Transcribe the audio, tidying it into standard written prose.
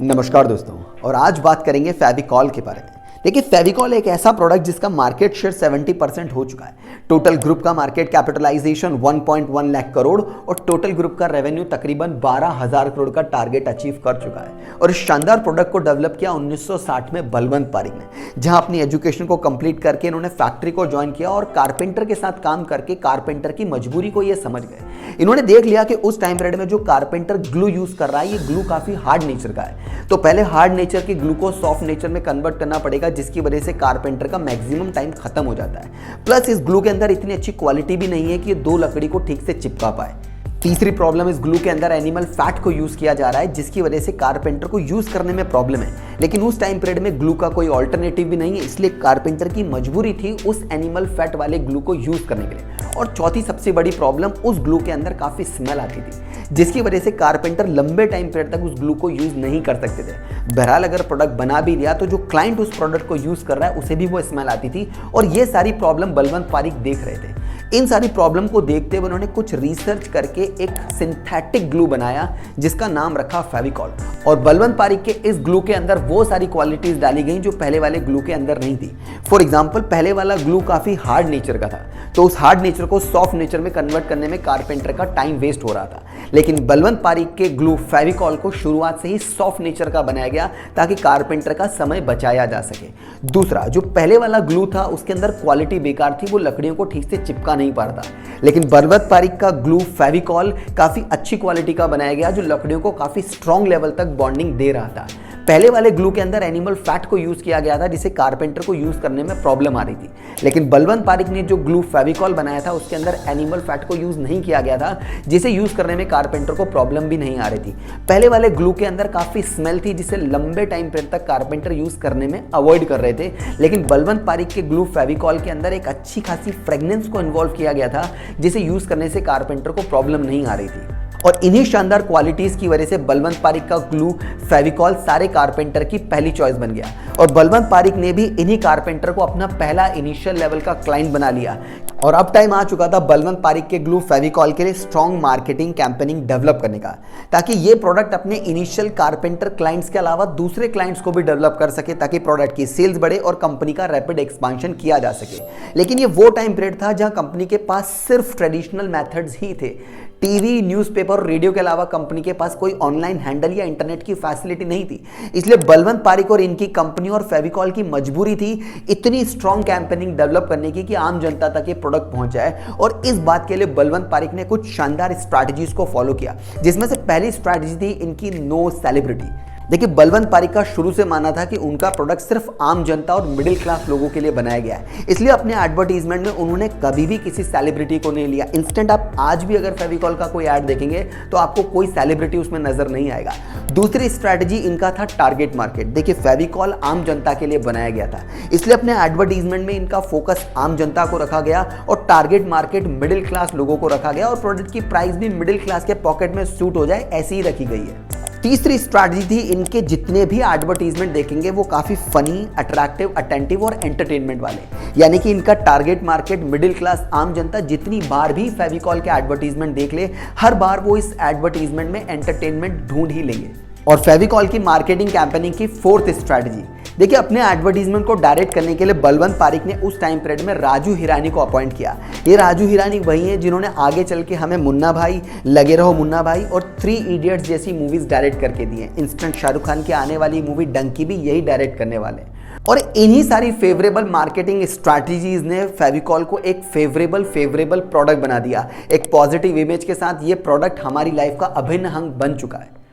नमस्कार दोस्तों, और आज बात करेंगे फेविकॉल के बारे में। देखिए, फेविकॉल एक ऐसा प्रोडक्ट जिसका मार्केट शेयर 70% हो चुका है। टोटल ग्रुप का मार्केट कैपिटलाइजेशन 1.1 लाख करोड़ और टोटल ग्रुप का रेवेन्यू तकरीबन 12,000 करोड़ का टारगेट अचीव कर चुका है। और इस शानदार प्रोडक्ट को डेवलप किया 1960 में बलवंत पारिक ने, जहां अपनी एजुकेशन को कंप्लीट करके इन्होंने फैक्ट्री को ज्वाइन किया और कारपेंटर के साथ काम करके कारपेंटर की मजबूरी को ये समझ गए। इन्होंने देख लिया कि उस टाइम पीरियड में जो कारपेंटर ग्लू यूज कर रहा है, ये ग्लू काफी हार्ड नेचर का है, तो पहले हार्ड नेचर के ग्लू को सॉफ्ट नेचर में कन्वर्ट करना पड़ेगा, जिसकी वजह से कारपेंटर का मैक्सिमम टाइम खत्म हो जाता है। प्लस इस ग्लू के अंदर इतनी अच्छी क्वालिटी भी नहीं है कि ये दो लकड़ी को ठीक से चिपका पाए। तीसरी प्रॉब्लम, इस ग्लू के अंदर एनिमल फैट को यूज किया जा रहा है, जिसकी वजह से कारपेंटर को यूज करने में प्रॉब्लम है। लेकिन उस टाइम पीरियड में ग्लू का कोई ऑल्टरनेटिव भी नहीं है, इसलिए कारपेंटर की मजबूरी थी उस एनिमल फैट वाले ग्लू को यूज करने के लिए। और चौथी सबसे बड़ी प्रॉब्लम, उस ग्लू के अंदर काफी स्मेल आती थी, जिसकी वजह से कारपेंटर लंबे टाइम पीरियड तक उस ग्लू को यूज नहीं कर सकते थे। बहरहाल अगर प्रोडक्ट बना भी लिया तो जो क्लाइंट उस प्रोडक्ट को यूज कर रहा है उसे भी वो स्मेल आती थी। और ये सारी प्रॉब्लम बलवंत पारिक देख रहे थे। इन सारी प्रॉब्लम को देखते हुए उन्होंने कुछ रिसर्च करके एक सिंथेटिक ग्लू बनाया, जिसका नाम रखा फेविकॉल। और बलवंत पारिक के इस ग्लू के अंदर वो सारी क्वालिटीज डाली गई जो पहले वाले ग्लू के अंदर नहीं थी। फॉर एग्जाम्पल, पहले वाला ग्लू काफी हार्ड नेचर का था, तो उस हार्ड नेचर को सॉफ्ट नेचर में कन्वर्ट करने में कारपेंटर का टाइम वेस्ट हो रहा था। लेकिन बलवंत पारिक के ग्लू फेविकॉल को शुरुआत से ही सॉफ्ट नेचर का बनाया गया, ताकि कारपेंटर का समय बचाया जा सके। दूसरा, जो पहले वाला ग्लू था उसके अंदर क्वालिटी बेकार थी, वो लकड़ियों को ठीक से चिपका नहीं पा रहा था। लेकिन बलवंत पारिक का ग्लू फेविकॉल काफी अच्छी क्वालिटी का बनाया गया, जो लकड़ियों को काफी स्ट्रॉन्ग लेवल तक बॉन्डिंग दे रहा था। पहले वाले ग्लू के अंदर एनिमल फैट को यूज किया गया था, जिसे कारपेंटर को यूज करने में प्रॉब्लम आ रही थी। लेकिन बलवंत पारिक ने जो ग्लू फेविकॉल बनाया था उसके अंदर एनिमल फैट को यूज नहीं किया गया था, जिसे यूज करने में कारपेंटर को प्रॉब्लम भी नहीं आ रही थी। पहले वाले ग्लू के अंदर काफी स्मेल थी, जिसे लंबे टाइम पीरियड तक कारपेंटर यूज करने में अवॉइड कर रहे थे। लेकिन बलवंत पारिक के ग्लू फेविकॉल के अंदर एक अच्छी खासी फ्रेग्रेंस को इन्वॉल्व किया गया था, जिसे यूज करने से कारपेंटर को प्रॉब्लम नहीं आ रही थी। और इन्हीं शानदार क्वालिटीज की वजह से बलवंत पारिक का ग्लू फेविकॉल सारे कारपेंटर की पहली चॉइस बन गया। और बलवंत पारिक ने भी इन्हीं कारपेंटर को अपना पहला इनिशियल लेवल का क्लाइंट बना लिया। और अब टाइम आ चुका था बलवंत पारिक के ग्लू फेविकॉल के लिए स्ट्रॉन्ग मार्केटिंग कैंपेनिंग डेवलप करने का, ताकि ये प्रोडक्ट अपने इनिशियल कारपेंटर क्लाइंट्स के अलावा दूसरे क्लाइंट्स को भी डेवलप कर सके, ताकि प्रोडक्ट की सेल्स बढ़े और कंपनी का रैपिड एक्सपांशन किया जा सके। लेकिन ये वो टाइम पीरियड था जहां कंपनी के पास सिर्फ ट्रेडिशनल मेथड्स ही थे। टीवी, न्यूज़पेपर और रेडियो के अलावा कंपनी के पास कोई ऑनलाइन हैंडल या इंटरनेट की फैसिलिटी नहीं थी। इसलिए बलवंत पारिक और इनकी कंपनी और फेविकॉल की मजबूरी थी इतनी स्ट्रॉन्ग कैंपेनिंग डेवलप करने की कि आम जनता तक ये प्रोडक्ट पहुंच जाए। और इस बात के लिए बलवंत पारिक ने कुछ शानदार स्ट्रैटेजीज को फॉलो किया, जिसमें से पहली स्ट्रैटेजी थी इनकी नो सेलिब्रिटी। देखिए, बलवंत पारिक का शुरू से मानना था कि उनका प्रोडक्ट सिर्फ आम जनता और मिडिल क्लास लोगों के लिए बनाया गया है, इसलिए अपने एडवर्टीजमेंट में उन्होंने कभी भी किसी सेलिब्रिटी को नहीं लिया। इंस्टेंट आप आज भी अगर फेविकॉल का कोई ऐड देखेंगे तो आपको कोई सेलिब्रिटी उसमें नजर नहीं आएगा। दूसरी स्ट्रैटेजी इनका था टारगेट मार्केट। देखिए, फेविकॉल आम जनता के लिए बनाया गया था, इसलिए अपने एडवर्टीजमेंट में इनका फोकस आम जनता को रखा गया और टारगेट मार्केट मिडिल क्लास लोगों को रखा गया। और प्रोडक्ट की प्राइस भी मिडिल क्लास के पॉकेट में सूट हो जाए, ऐसी ही रखी गई है। तीसरी स्ट्रैटेजी थी, इनके जितने भी एडवर्टीजमेंट देखेंगे वो काफी फनी, अट्रैक्टिव, अटेंटिव और एंटरटेनमेंट वाले। यानी कि इनका टारगेट मार्केट मिडिल क्लास आम जनता जितनी बार भी फेविकॉल के एडवर्टीजमेंट देख ले, हर बार वो इस एडवर्टीजमेंट में एंटरटेनमेंट ढूंढ ही लेंगे। और फेविकॉल की मार्केटिंग कैंपेनिंग की फोर्थ स्ट्रैटेजी, देखिए, अपने एडवर्टीजमेंट को डायरेक्ट करने के लिए बलवंत पारिक ने उस टाइम पीरियड में राजू हिरानी को अपॉइंट किया। ये राजू हिरानी वही है जिन्होंने आगे चल के हमें मुन्ना भाई, लगे रहो मुन्ना भाई और 3 इडियट्स जैसी मूवीज डायरेक्ट करके दी हैं। इंस्टेंट शाहरुख खान की आने वाली मूवी डंकी भी यही डायरेक्ट करने वाले हैं। और इन्हीं सारी फेवरेबल मार्केटिंग स्ट्रैटेजीज ने फेविकॉल को एक फेवरेबल प्रोडक्ट बना दिया। एक पॉजिटिव इमेज के साथ ये प्रोडक्ट हमारी लाइफ का अभिन्न अंग बन चुका है।